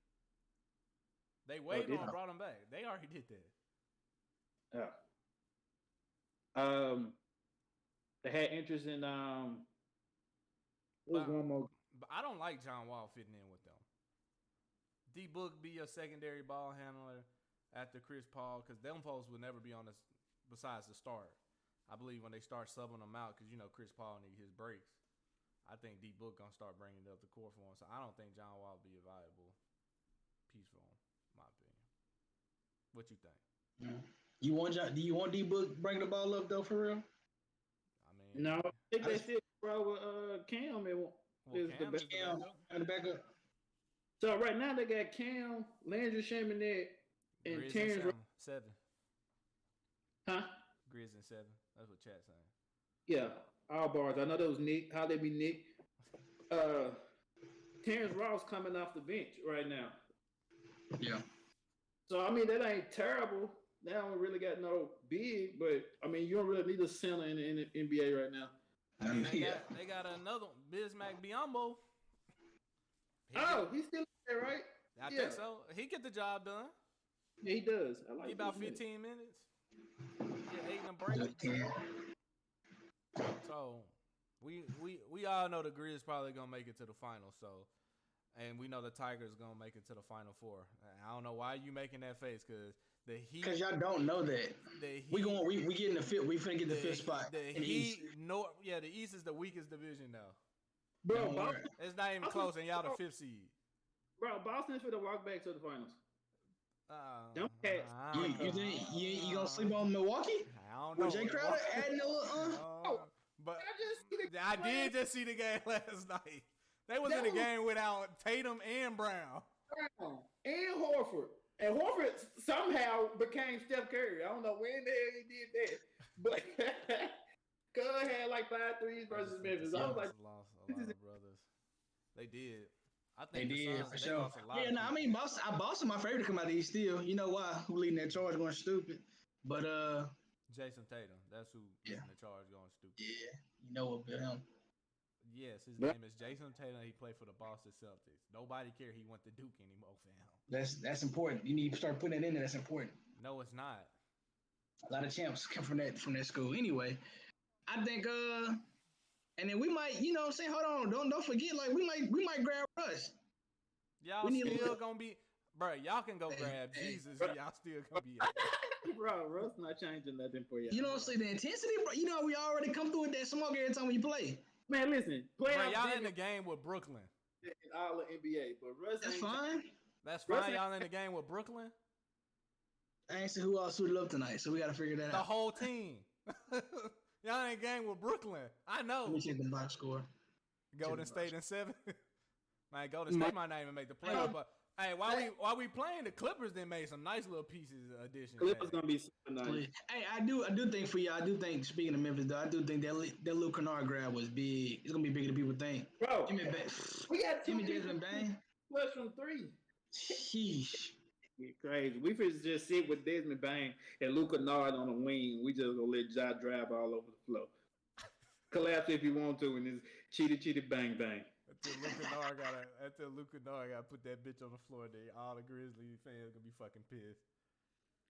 They waived him and brought him back. They already did that. Yeah. They had interest in what was one more? But I don't like John Wall fitting in with them. D-Book be your secondary ball handler after Chris Paul because them folks will never be on this besides the start. I believe when they start subbing them out because you know Chris Paul need his breaks. I think D-Book gonna start bringing it up the court for him. So I don't think John Wall will be a viable piece for him, in my opinion. What you think? Yeah. Do you want D-Book bringing the ball up though for real? I mean, no. I think they still throw Cam and the backup. So right now they got Cam, Landry Shamanette, and Grizz Terrence and 7. Huh? Grizz and 7. That's what chat's saying. Yeah, all bars. I know that was Nick. How they be Nick? Terrence Ross coming off the bench right now. Yeah. So I mean that ain't terrible. They don't really got no big, but I mean you don't really need a center in the NBA right now. I mean, they got another one, Bismack Biyombo. He's still there, right? I think so. He get the job done. Yeah, he does. I like He about 15 minutes. Yeah, 8 in a break. So we all know the Grizz probably gonna make it to the final. So, and we know the Tigers gonna make it to the Final Four. I don't know why you making that face, because the Heat. Because y'all don't know that. We get in the fifth. We finna get the fifth spot. The Heat. The East is the weakest division now. Bro, it's not even close, and y'all the 5th seed. Bro, Boston's for the walk back to the finals. Don't you think you gonna sleep on Milwaukee? I don't know. With Jay Crowder adding a little but I did just see the game last night. They was in the game without Tatum and Brown and Horford. And Horford somehow became Steph Curry. I don't know when the hell he did that, but Cuz had like 5 threes versus Memphis. I was like, lost a lot of brothers. They did. I think they did for sure. Yeah, Boston my favorite to come out of the East still. You know why? Who leading that charge going stupid? But Jason Tatum. That's who leading the charge going stupid. Yeah, you know about him. Yes, his name is Jason Tatum. He played for the Boston Celtics. Nobody care he went to Duke anymore, fam. That's important. You need to start putting it in there. That's important. No, it's not. A lot of champs come from that school. Anyway, I think and then we might, you know what I'm saying? Hold on, don't forget, like we might grab Russ. Y'all still gonna be, bro. Y'all can go grab Jesus. Y'all still gonna be. Bro, Russ not changing nothing for you. You know what I'm saying? The intensity, bro. You know we already come through with that smoke every time we play. Man, listen, y'all in the game with Brooklyn. All the NBA, but Russ. That's fine. That's fine. Y'all in the game with Brooklyn. I ain't see who else suited up tonight, so we got to figure that out. The whole team. Y'all in the game with Brooklyn. I know. Let me check the box score. Golden State in 7. Man, Golden State might not even make the playoffs, but hey, while we playing, the Clippers then made some nice little pieces additions. Clippers gonna be super nice. Hey, I do think for y'all. I do think, speaking of Memphis, though, I do think that Luke Kennard grab was big. It's gonna be bigger than people think. Bro, we got Desmond Bain plus from 3. Sheesh. You're crazy. We should just sit with Desmond Bain and Luke Kennard on the wing. We just gonna let Ja drive all over the floor. Collapse if you want to, and it's cheaty bang bang. Until Luke Kennard gotta put that bitch on the floor, there all the Grizzly fans gonna be fucking pissed.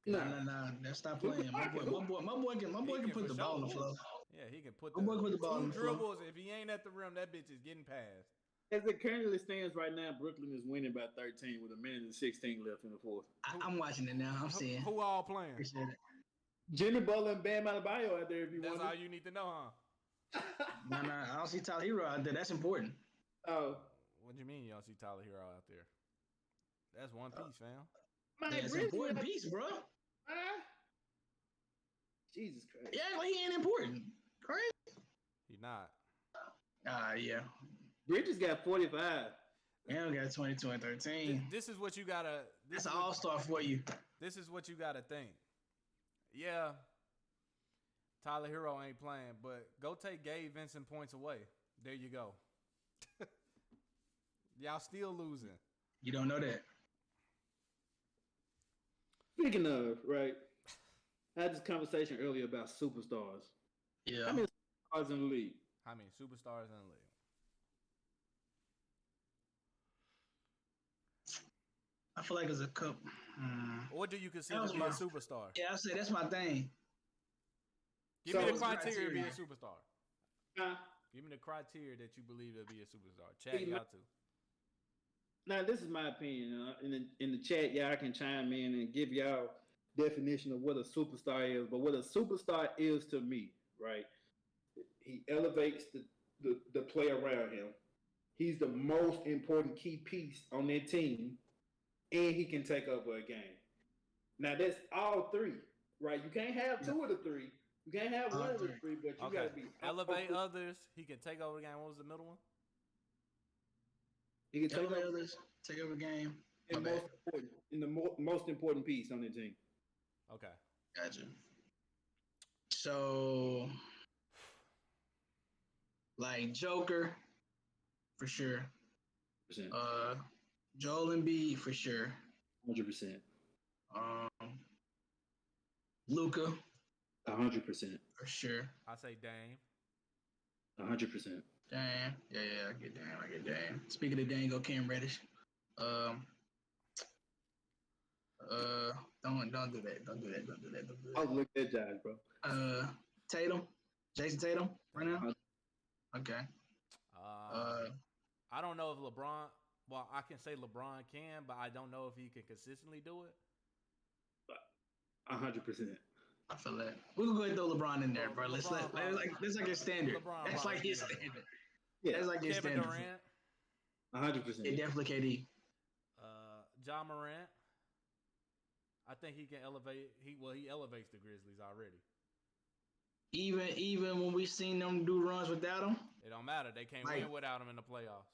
Nah. Stop playing. My boy can put the ball on the floor. Yeah, he can put the ball on the floor. Dribbles. If he ain't at the rim, that bitch is getting past. As it currently stands right now, Brooklyn is winning by 13 with 1:16 left in the fourth. I'm watching it now. I'm seeing. Who all playing? Jimmy Butler and Bam Adebayo out there. If you want. That's all you need to know, huh? No, I don't see Tyler Hero out there. That's important. Oh. What do you mean you don't see Tyler Hero out there? That's one piece, fam. That's an important piece, bro. Jesus Christ. Yeah, like he ain't important. Crazy. He not. Yeah. Bridges got 45. Damn, got 22 and 13. This is what you gotta. That's an all-star for you. This is what you gotta think. Yeah, Tyler Hero ain't playing, but go take Gabe Vincent points away. There you go. Y'all still losing. You don't know that. Speaking of, right, I had this conversation earlier about superstars. Yeah. How many superstars in the league? How many superstars in the league? I feel like it's a couple. What do you consider to be a superstar? Yeah, I say that's my thing. Give me the criteria to be a superstar. Huh? Give me the criteria that you believe to be a superstar. Chat y'all too. Now, this is my opinion. In the chat, y'all can chime in and give y'all definition of what a superstar is. But what a superstar is to me, right? He elevates the play around him. He's the most important key piece on their team, and he can take over a game. Now, that's all 3, right? You can't have 2 of the 3. You can't have one of the 3, but you gotta be elevate others. He can take over the game. What was the middle one? He can take over others, take over the game. The most important piece on the team. Okay. Gotcha. So, like Joker, for sure. %. Joel Embiid, for sure. 100%. Luka. 100%. For sure. I say Dame. 100%. Damn. Yeah, I get damn. Speaking of Django, Cam Reddish. Don't do that. I was looking at Josh, bro. Tatum, Jason Tatum, right now. Okay. I don't know if LeBron. Well, I can say LeBron can, but I don't know if he can consistently do it. 100%. I feel that. We can go ahead and throw LeBron in there, bro. That's like his standard. That's like his standard. Yeah, that's like his Kevin standard. Durant. 100%. Yeah, definitely KD. Ja Morant. I think he can elevate. He elevates the Grizzlies already. Even when we seen them do runs without him, it don't matter. They can't win without him in the playoffs.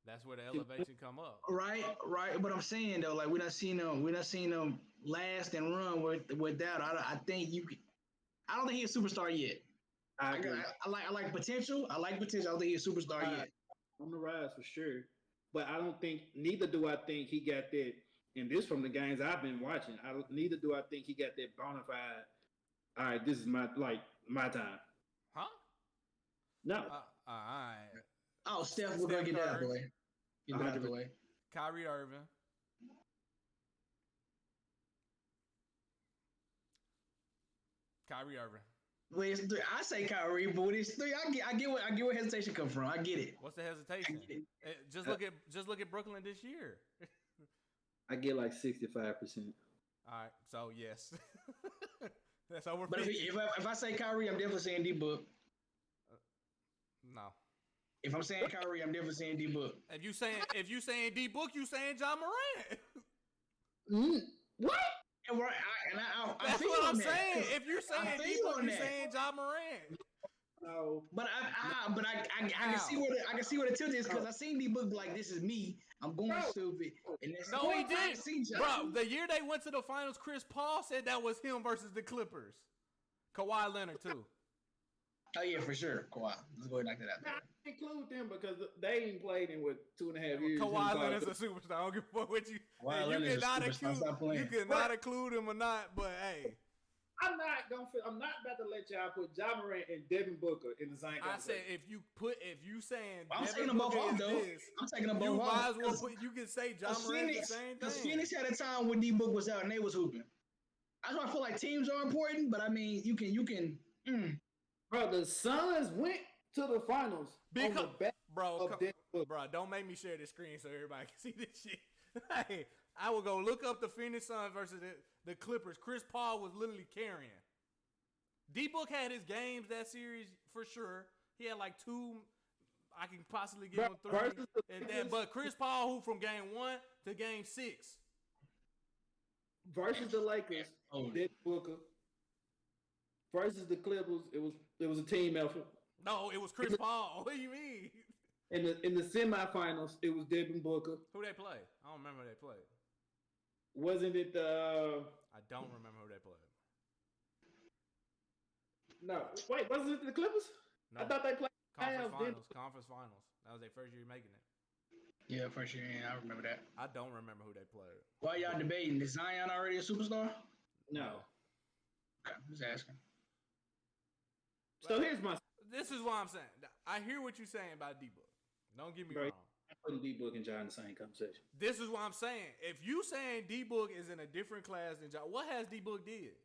That's where the elevation come up. Right. But I'm saying though, like we not seen them last and run without. I think you can. I don't think he's a superstar yet. I like potential. I don't think he's a superstar yet. On the rise for sure, but neither do I think he got that. And this from the games I've been watching. Neither do I think he got that bona fide. All right, this is my time. Huh? No. All right. Oh, Steph, we're gonna get that out of the way. Get that out of the way. Kyrie Irving. Well, it's three. I say Kyrie, but when it's three, I get where hesitation comes from. I get it. What's the hesitation? Just look at Brooklyn this year. I get like 65%. All right, so yes, that's over. But if I say Kyrie, I'm definitely saying D-Book. No. If I'm saying Kyrie, I'm definitely saying D-Book. If you saying D-Book, you saying Ja Morant. What? That's what I'm saying. If you're saying D-Book, you're saying Ja Morant. No, but I can see where the tilt is because I seen D-Book like this is me. I'm going stupid. And no, he did, bro. The year they went to the finals, Chris Paul said that was him versus the Clippers. Kawhi Leonard too. Oh yeah, for sure. Kawhi. Let's go ahead and knock that out. I include them because they ain't played in 2.5 years. Kawhi Leonard's a superstar. I don't give a fuck what you. You cannot include him or not. But hey. I'm not about to let y'all put Ja Morant and Devin Booker in the same conversation. I said if you saying I'm taking them both off though. I'm taking them both off. You might as well you can say Ja Morant the same thing. Because Phoenix had a time when D-Book was out and they was hooping. That's why I feel like teams are important, but I mean you can. Bro, the Suns went to the finals on the back of Devin Booker. Bro, don't make me share the screen so everybody can see this shit. Hey, I will go look up the Phoenix Suns versus the Clippers. Chris Paul was literally carrying. D-Book had his games that series for sure. He had like 2. I can possibly give him 3. But Chris Paul, who from game 1 to game 6. Versus the Lakers, Devin Booker. Versus the Clippers, it was a team effort. No, it was Chris Paul. What do you mean? In the semifinals, it was Devin Booker. Who they play? I don't remember who they played. Wasn't it the? I don't remember who they played. No, wait, wasn't it the Clippers? No. I thought they played Conference finals. That was their first year making it. Yeah, first year. Yeah, I remember that. I don't remember who they played. Why y'all debating? Is Zion already a superstar? No. Okay, just asking. So here's my. This is what I'm saying. I hear what you're saying about D-Book. Don't get me wrong. I'm putting D-Book and Ja in the same conversation. This is what I'm saying. If you saying D-Book is in a different class than Ja, what has D-Book did?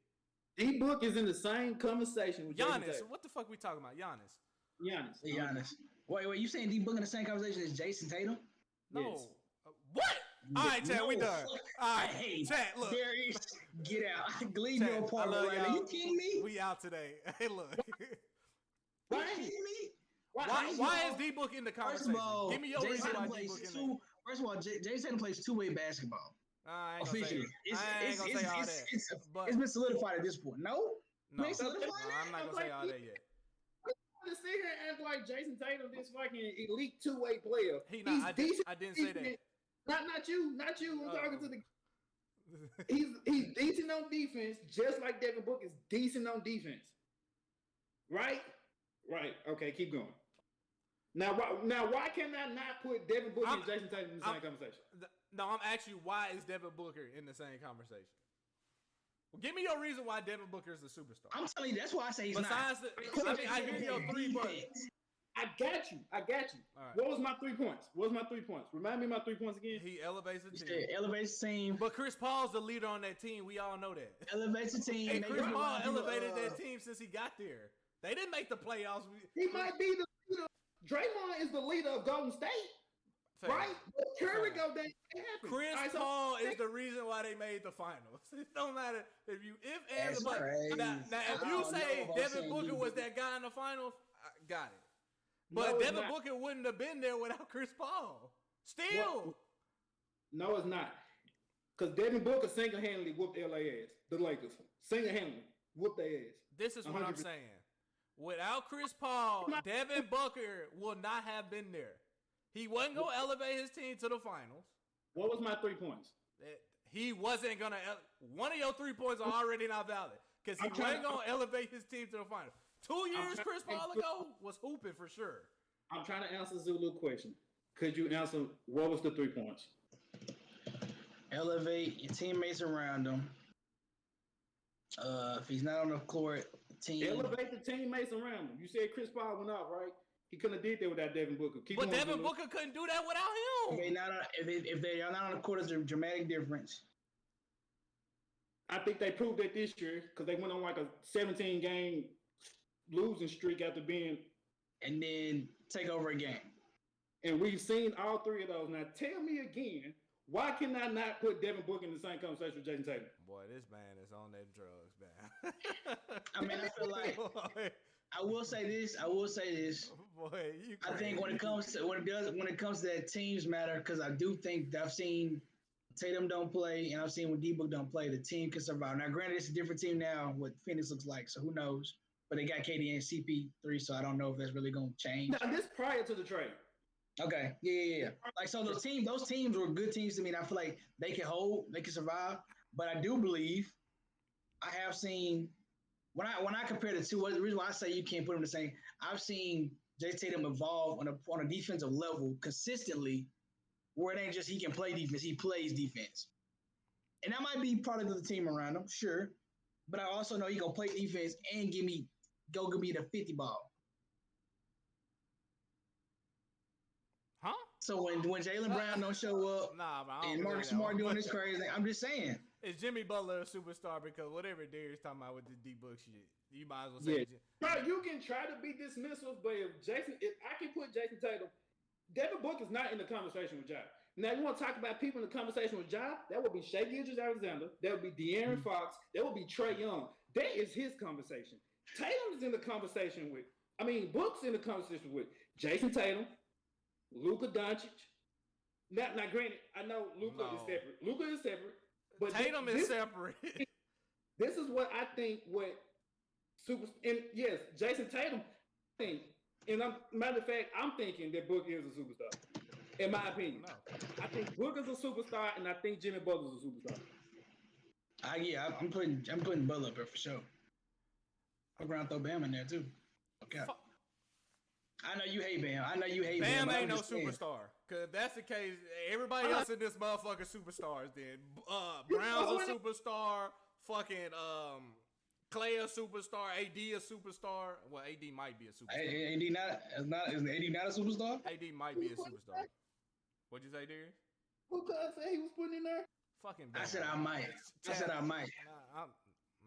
D-Book is in the same conversation with Giannis. What the fuck we talking about? Giannis. Wait. You saying D-Book in the same conversation as Jason Tatum? No. Yes. What? All right, Chad, we done. All right, Chad, look. Darius, get out. Leave your apartment right now. You kidding me? We out today. Hey, look. Why are you kidding me? Why is D-Book in the conversation? Give me your reason why D-Book in there. First of all, Jason Tatum plays two-way basketball. I ain't gonna say all that. It's been solidified at this point. No? I'm not gonna say all that yet. To sit here and act like Jason Tatum, this fucking elite two-way player. I didn't say that. Not you. I'm talking to the. He's decent on defense, just like Devin Booker is decent on defense. Right. Okay, keep going. Now, why can I not put Devin Booker and Jason Tatum in the same conversation? No, I'm asking you, why is Devin Booker in the same conversation? Give me your reason why Devin Booker is a superstar. I'm telling you, that's why I say he's Besides not. I hear your 3, but I got you. All right. What was my 3 points? Remind me of my 3 points again. He elevates the team. Elevates the team. But Chris Paul's the leader on that team. We all know that. Elevates the team. And Chris Paul elevated that team since he got there. They didn't make the playoffs. He might be the leader. Draymond is the leader of Golden State. Fair. Right? But Curry go down. Chris Paul is the reason why they made the finals. It don't matter if you say Devin Booker was that guy in the finals, I got it. But Devin Booker wouldn't have been there without Chris Paul. Still. No, it's not. Because Devin Booker single-handedly whooped LA ass. The Lakers. Single-handedly whooped their ass. This is what I'm saying. Without Chris Paul, Devin Booker will not have been there. He wasn't going to elevate his team to the finals. What was my 3 points? He wasn't going to. One of your 3 points are already not valid. Because he wasn't going to elevate his team to the finals. 2 years Chris Paul ago was hooping for sure. I'm trying to answer Zulu's question. Could you answer what was the 3 points? Elevate your teammates around him. If he's not on the court, elevate the teammates around him. You said Chris Paul went out, right? He couldn't have did that without Devin Booker. But Devin Booker couldn't do that without him. If they are not on the court, there's a dramatic difference. I think they proved that this year because they went on like a 17-game losing streak after being, and then take over a game. And we've seen all 3 of those. Now tell me again, why can I not put Devin Booker in the same conversation with Jason Tatum? Boy, this man is on that drugs, man. I mean, I feel like I will say this. Boy, you crazy. I think when it comes to that, teams matter because I do think that I've seen Tatum don't play and I've seen when D-Book don't play, the team can survive. Now, granted, it's a different team now. What Phoenix looks like, so who knows? But they got KD and CP3, so I don't know if that's really going to change. Now, this prior to the trade. Okay, yeah. Like, so those teams were good teams to me, and I feel like they can hold, they can survive. But I do believe I have seen when I compare the two. The reason why I say you can't put them the same, I've seen Jay Tatum evolve on a defensive level consistently, where it ain't just he can play defense, he plays defense, and that might be part of the team around him, sure. But I also know he gonna play defense and give me the 50 ball. Huh? So when Jaylen Brown don't show up, and Marcus Smart doing this crazy, I'm just saying. Is Jimmy Butler a superstar? Because whatever Darius talking about with the D-Book shit, you might as well say Bro, you can try to be dismissive, but if I can put Jason Tatum, Devin Booker is not in the conversation with Ja. Now, you want to talk about people in the conversation with Ja? That would be Shai Gilgeous-Alexander. That would be De'Aaron Fox. That would be Trae Young. That is his conversation. Tatum's in the conversation with, Book's in the conversation with Jason Tatum, Luka Doncic. Now, granted, I know Luka is separate. Luka is separate. But Tatum is separate. This is what I think. Yes, Jason Tatum. Matter of fact, I'm thinking that Booker is a superstar. In my opinion, I think Booker's a superstar, and I think Jimmy Butler's a superstar. I'm putting Butler up there for sure. I'm gonna throw Bam in there too. Okay. I know you hate Bam. Bam ain't no superstar. Cause if that's the case, everybody else in this motherfucker superstars. Then Brown's a superstar. Fucking Clay a superstar. AD a superstar. Well, AD might be a superstar. AD is AD not a superstar? AD might be a superstar. What'd you say, Darius? Who could I say he was putting in there? Fucking Bam. I said I might.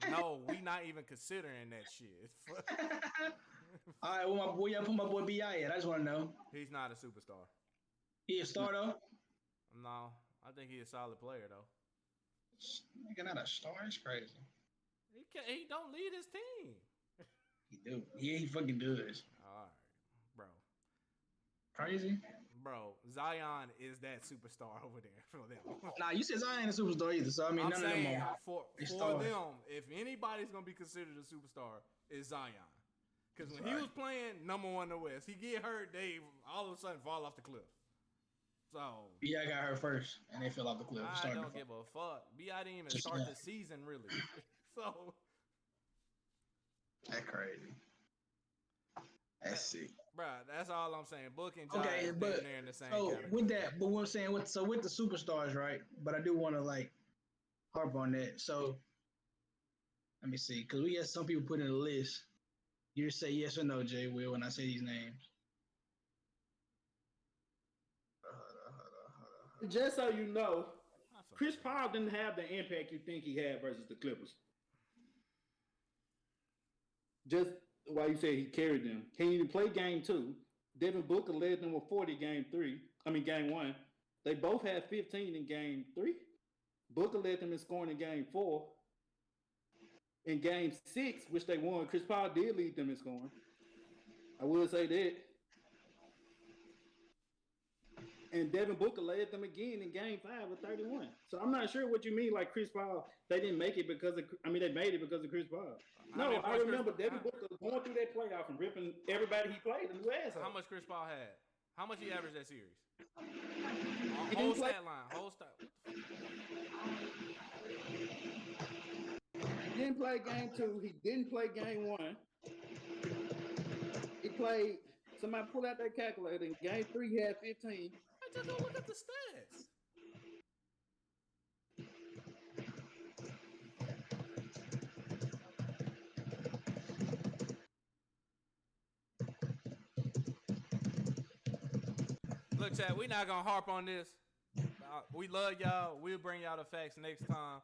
No, we not even considering that shit. All right, where y'all put my boy B.I. at? I just want to know. He's not a superstar. He a star though? No, I think he's a solid player though. Nigga, not a star. It's crazy. He don't lead his team. He do. Yeah, he fucking does. All right, bro. Crazy. Bro, Zion is that superstar over there for them. Nah, you said Zion ain't a superstar either, so I mean, none of them are. For them, if anybody's gonna be considered a superstar, it's Zion. Because when he was playing number 1 in the West, he get hurt, they all of a sudden fall off the cliff. So B.I. got hurt first, and they fell off the cliff. I don't give a fuck. B.I. didn't even start the season really. So that's crazy. That's sick. Bruh, that's all I'm saying. Book and Ja in the same so category. with that, but what I'm saying with the superstars, right? But I do want to harp on that. So Let me see, because we had some people put in a list. You just say yes or no, Jay Will, when I say these names. Just so you know, Chris Paul didn't have the impact you think he had versus the Clippers. Just why you say he carried them. He didn't play game 2. Devin Booker led them with 40 game 1. They both had 15 in game 3. Booker led them in scoring in game 4. In game 6, which they won, Chris Paul did lead them in scoring. I will say that. And Devin Booker led them again in game 5 with 31. So I'm not sure what you mean, like Chris Paul, they didn't make it because of, they made it because of Chris Paul. No, I remember Devin Booker going through that playoff and ripping everybody he played in the ass. How much Chris Paul had? How much he averaged that series? Whole stat line. Whole stat. He didn't play game 2. He didn't play game 1. He played, somebody pull out that calculator. In game 3, he had 15. Just go look at the stats. Look, Chad, we're not going to harp on this. We love y'all. We'll bring y'all the facts next time.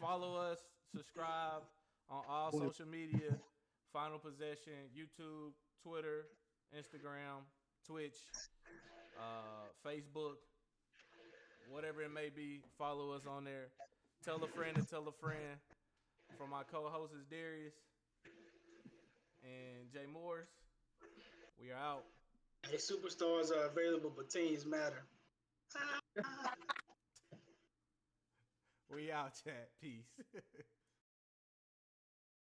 Follow us, subscribe on all social media, Final Possession, YouTube, Twitter, Instagram, Twitch, Facebook, whatever it may be. Follow us on there. Tell a friend to tell a friend. From my co-hosts Darius and Jay Morris, we are out. Hey, superstars are available, but teams matter. We out, chat. Peace.